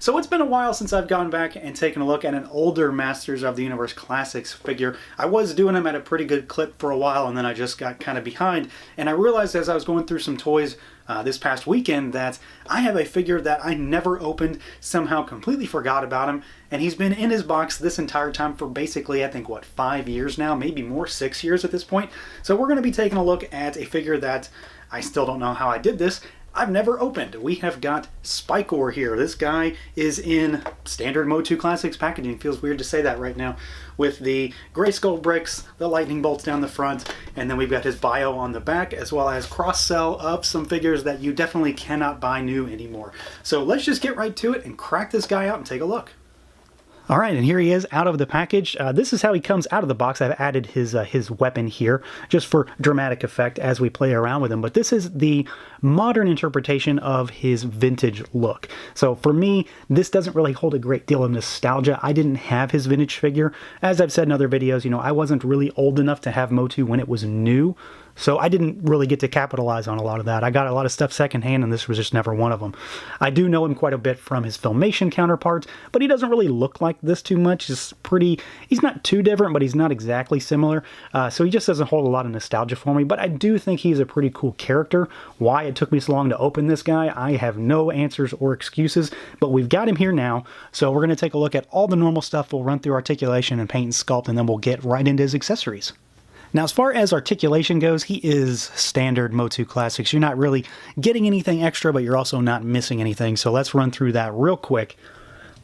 So it's been a while since I've gone back and taken a look at an older Masters of the Universe Classics figure. I was doing them at a pretty good clip for a while, and then I just got kind of behind. And I realized as I was going through some toys this past weekend that I have a figure that I never opened, somehow completely forgot about him, and he's been in his box this entire time for basically, I think, what, 5 years now? Maybe more, 6 years at this point. So we're going to be taking a look at a figure that I still don't know how I did this. I've never opened. We have got Spikor here. This guy is in standard MOTU Classics packaging. Feels weird to say that right now. With the gray skull bricks, the lightning bolts down the front, and then we've got his bio on the back, as well as cross-sell of some figures that you definitely cannot buy new anymore. So let's just get right to it and crack this guy out and take a look. All right, and here he is out of the package. This is how he comes out of the box. I've added his weapon here just for dramatic effect as we play around with him. But this is the modern interpretation of his vintage look. So for me, this doesn't really hold a great deal of nostalgia. I didn't have his vintage figure. As I've said in other videos, you know, I wasn't really old enough to have MOTU when it was new. So I didn't really get to capitalize on a lot of that. I got a lot of stuff secondhand, and this was just never one of them. I do know him quite a bit from his Filmation counterparts, but he doesn't really look like this too much. He's not too different, but he's not exactly similar. So he just doesn't hold a lot of nostalgia for me, but I do think he's a pretty cool character. Why it took me so long to open this guy, I have no answers or excuses, but we've got him here now. So we're going to take a look at all the normal stuff. We'll run through articulation and paint and sculpt, and then we'll get right into his accessories. Now, as far as articulation goes, he is standard MOTU Classics. You're not really getting anything extra, but you're also not missing anything. So let's run through that real quick.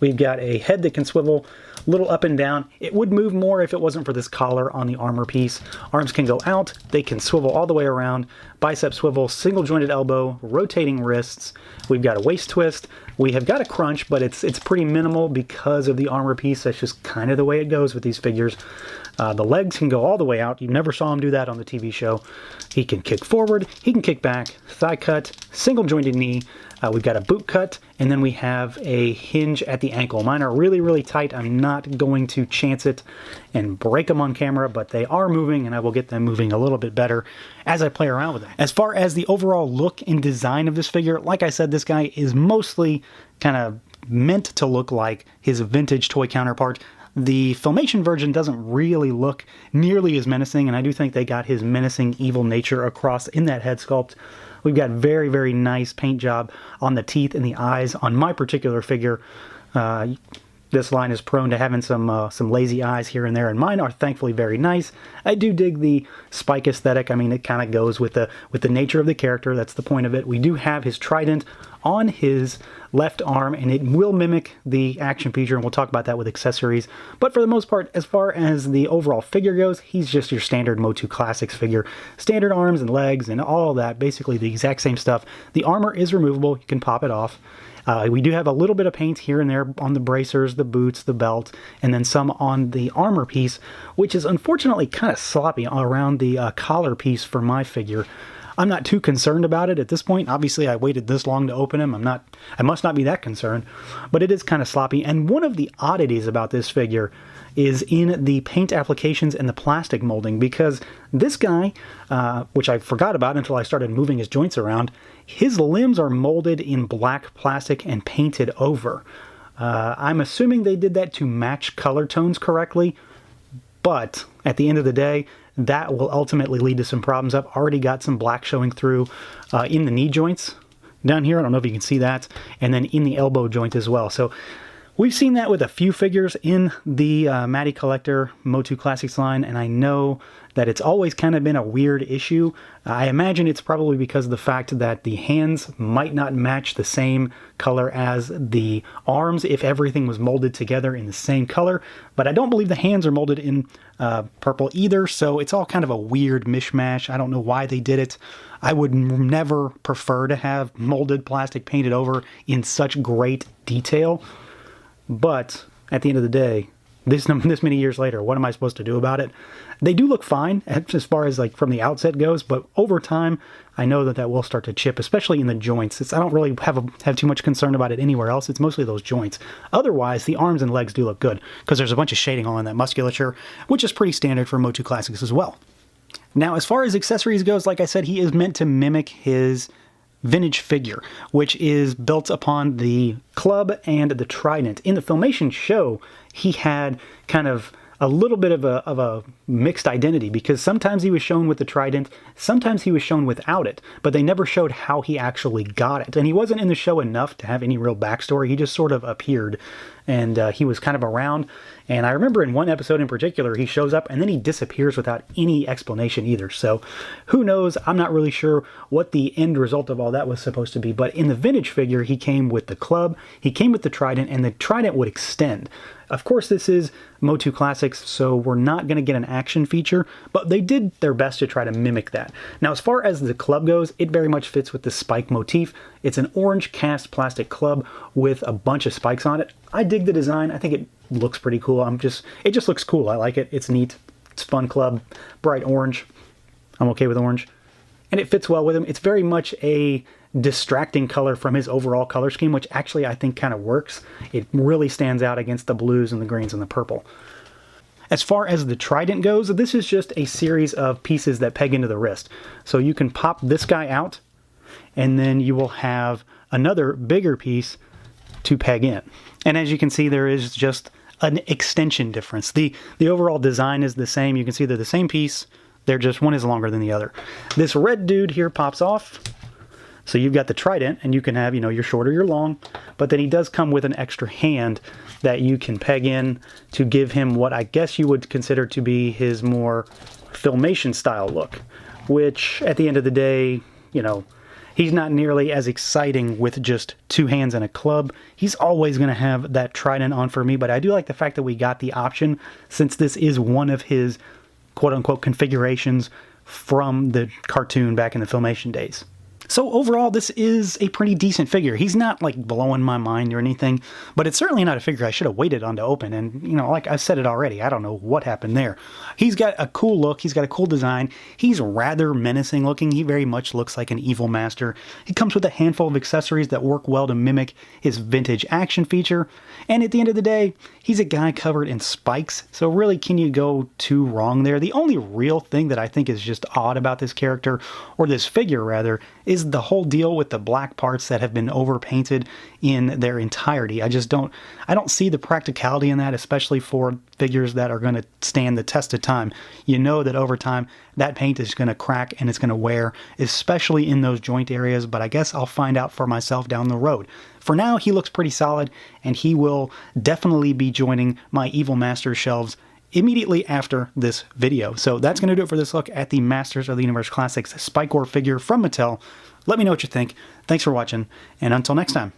We've got a head that can swivel a little up and down. It would move more if it wasn't for this collar on the armor piece. Arms can go out. They can swivel all the way around. Bicep swivel, single jointed elbow, rotating wrists. We've got a waist twist. We have got a crunch, but it's pretty minimal because of the armor piece. That's just kind of the way it goes with these figures. The legs can go all the way out. You never saw him do that on the TV show. He can kick forward. He can kick back. Thigh cut. Single jointed knee. We've got a boot cut, and then we have a hinge at the ankle. Mine are really, really tight. I'm not going to chance it and break them on camera, but they are moving, and I will get them moving a little bit better as I play around with them. As far as the overall look and design of this figure, like I said, this guy is mostly kind of meant to look like his vintage toy counterpart. The Filmation version doesn't really look nearly as menacing, and I do think they got his menacing evil nature across in that head sculpt. We've got very, very nice paint job on the teeth and the eyes on my particular figure. This line is prone to having some lazy eyes here and there, and mine are thankfully very nice. I do dig the Spike aesthetic. I mean, it kind of goes with the nature of the character. That's the point of it. We do have his Trident on his left arm, and it will mimic the action feature, and we'll talk about that with accessories. But for the most part, as far as the overall figure goes, he's just your standard MOTU Classics figure. Standard arms and legs and all that, basically the exact same stuff. The armor is removable. You can pop it off. We do have a little bit of paint here and there on the bracers, the boots, the belt, and then some on the armor piece, which is unfortunately kind of sloppy around the collar piece for my figure. I'm not too concerned about it at this point. Obviously, I waited this long to open him. I must not be that concerned, but it is kind of sloppy. And one of the oddities about this figure is in the paint applications and the plastic molding, because this guy, which I forgot about until I started moving his joints around, his limbs are molded in black plastic and painted over. I'm assuming they did that to match color tones correctly, but at the end of the day, that will ultimately lead to some problems. I've already got some black showing through in the knee joints down here. I don't know if you can see that. And then in the elbow joint as well. So we've seen that with a few figures in the Matty Collector MOTU Classics line, and I know that it's always kind of been a weird issue. I imagine it's probably because of the fact that the hands might not match the same color as the arms if everything was molded together in the same color, but I don't believe the hands are molded in purple either, so it's all kind of a weird mishmash. I don't know why they did it. I would never prefer to have molded plastic painted over in such great detail, but at the end of the day, this many years later, what am I supposed to do about it? They do look fine as far as like from the outset goes, but over time, I know that will start to chip, especially in the joints. I don't really have too much concern about it anywhere else. It's mostly those joints. Otherwise, the arms and legs do look good because there's a bunch of shading on that musculature, which is pretty standard for MOTU Classics as well. Now, as far as accessories goes, like I said, he is meant to mimic his vintage figure, which is built upon the club and the trident. In the Filmation show, he had kind of a little bit of a mixed identity, because sometimes he was shown with the trident, sometimes he was shown without it, but they never showed how he actually got it. And he wasn't in the show enough to have any real backstory. He just sort of appeared, and he was kind of around. And I remember in one episode in particular, he shows up and then he disappears without any explanation either. So who knows? I'm not really sure what the end result of all that was supposed to be. But in the vintage figure, he came with the club, he came with the trident, and the trident would extend. Of course, this is MOTU Classics, so we're not going to get an action feature, but they did their best to try to mimic that. Now, as far as the club goes, it very much fits with the spike motif. It's an orange cast plastic club with a bunch of spikes on it. I dig the design. I think it looks pretty cool. It just looks cool. I like it. It's neat. It's fun club, bright orange. I'm okay with orange. And it fits well with him. It's very much a distracting color from his overall color scheme, which actually I think kind of works. It really stands out against the blues and the greens and the purple. As far as the trident goes, this is just a series of pieces that peg into the wrist. So you can pop this guy out, and then you will have another bigger piece to peg in. And as you can see, there is just an extension difference. The overall design is the same. You can see they're the same piece. They're just, one is longer than the other. This red dude here pops off. So you've got the trident, and you can have, your short or your long, but then he does come with an extra hand that you can peg in to give him what I guess you would consider to be his more Filmation style look, which at the end of the day, he's not nearly as exciting with just two hands and a club. He's always going to have that trident on for me, but I do like the fact that we got the option, since this is one of his quote-unquote configurations from the cartoon back in the Filmation days. So overall, this is a pretty decent figure. He's not like blowing my mind or anything, but it's certainly not a figure I should have waited on to open. And, like I said it already, I don't know what happened there. He's got a cool look. He's got a cool design. He's rather menacing looking. He very much looks like an evil master. He comes with a handful of accessories that work well to mimic his vintage action feature. And at the end of the day, he's a guy covered in spikes. So really, can you go too wrong there? The only real thing that I think is just odd about this character, or this figure rather, is the whole deal with the black parts that have been overpainted in their entirety. I don't see the practicality in that, especially for figures that are going to stand the test of time. You know that over time, that paint is going to crack and it's going to wear, especially in those joint areas, but I guess I'll find out for myself down the road. For now, he looks pretty solid, and he will definitely be joining my Evil Masters shelves immediately after this video. So that's going to do it for this look at the Masters of the Universe Classics Spikor figure from Mattel. Let me know what you think. Thanks for watching, and until next time.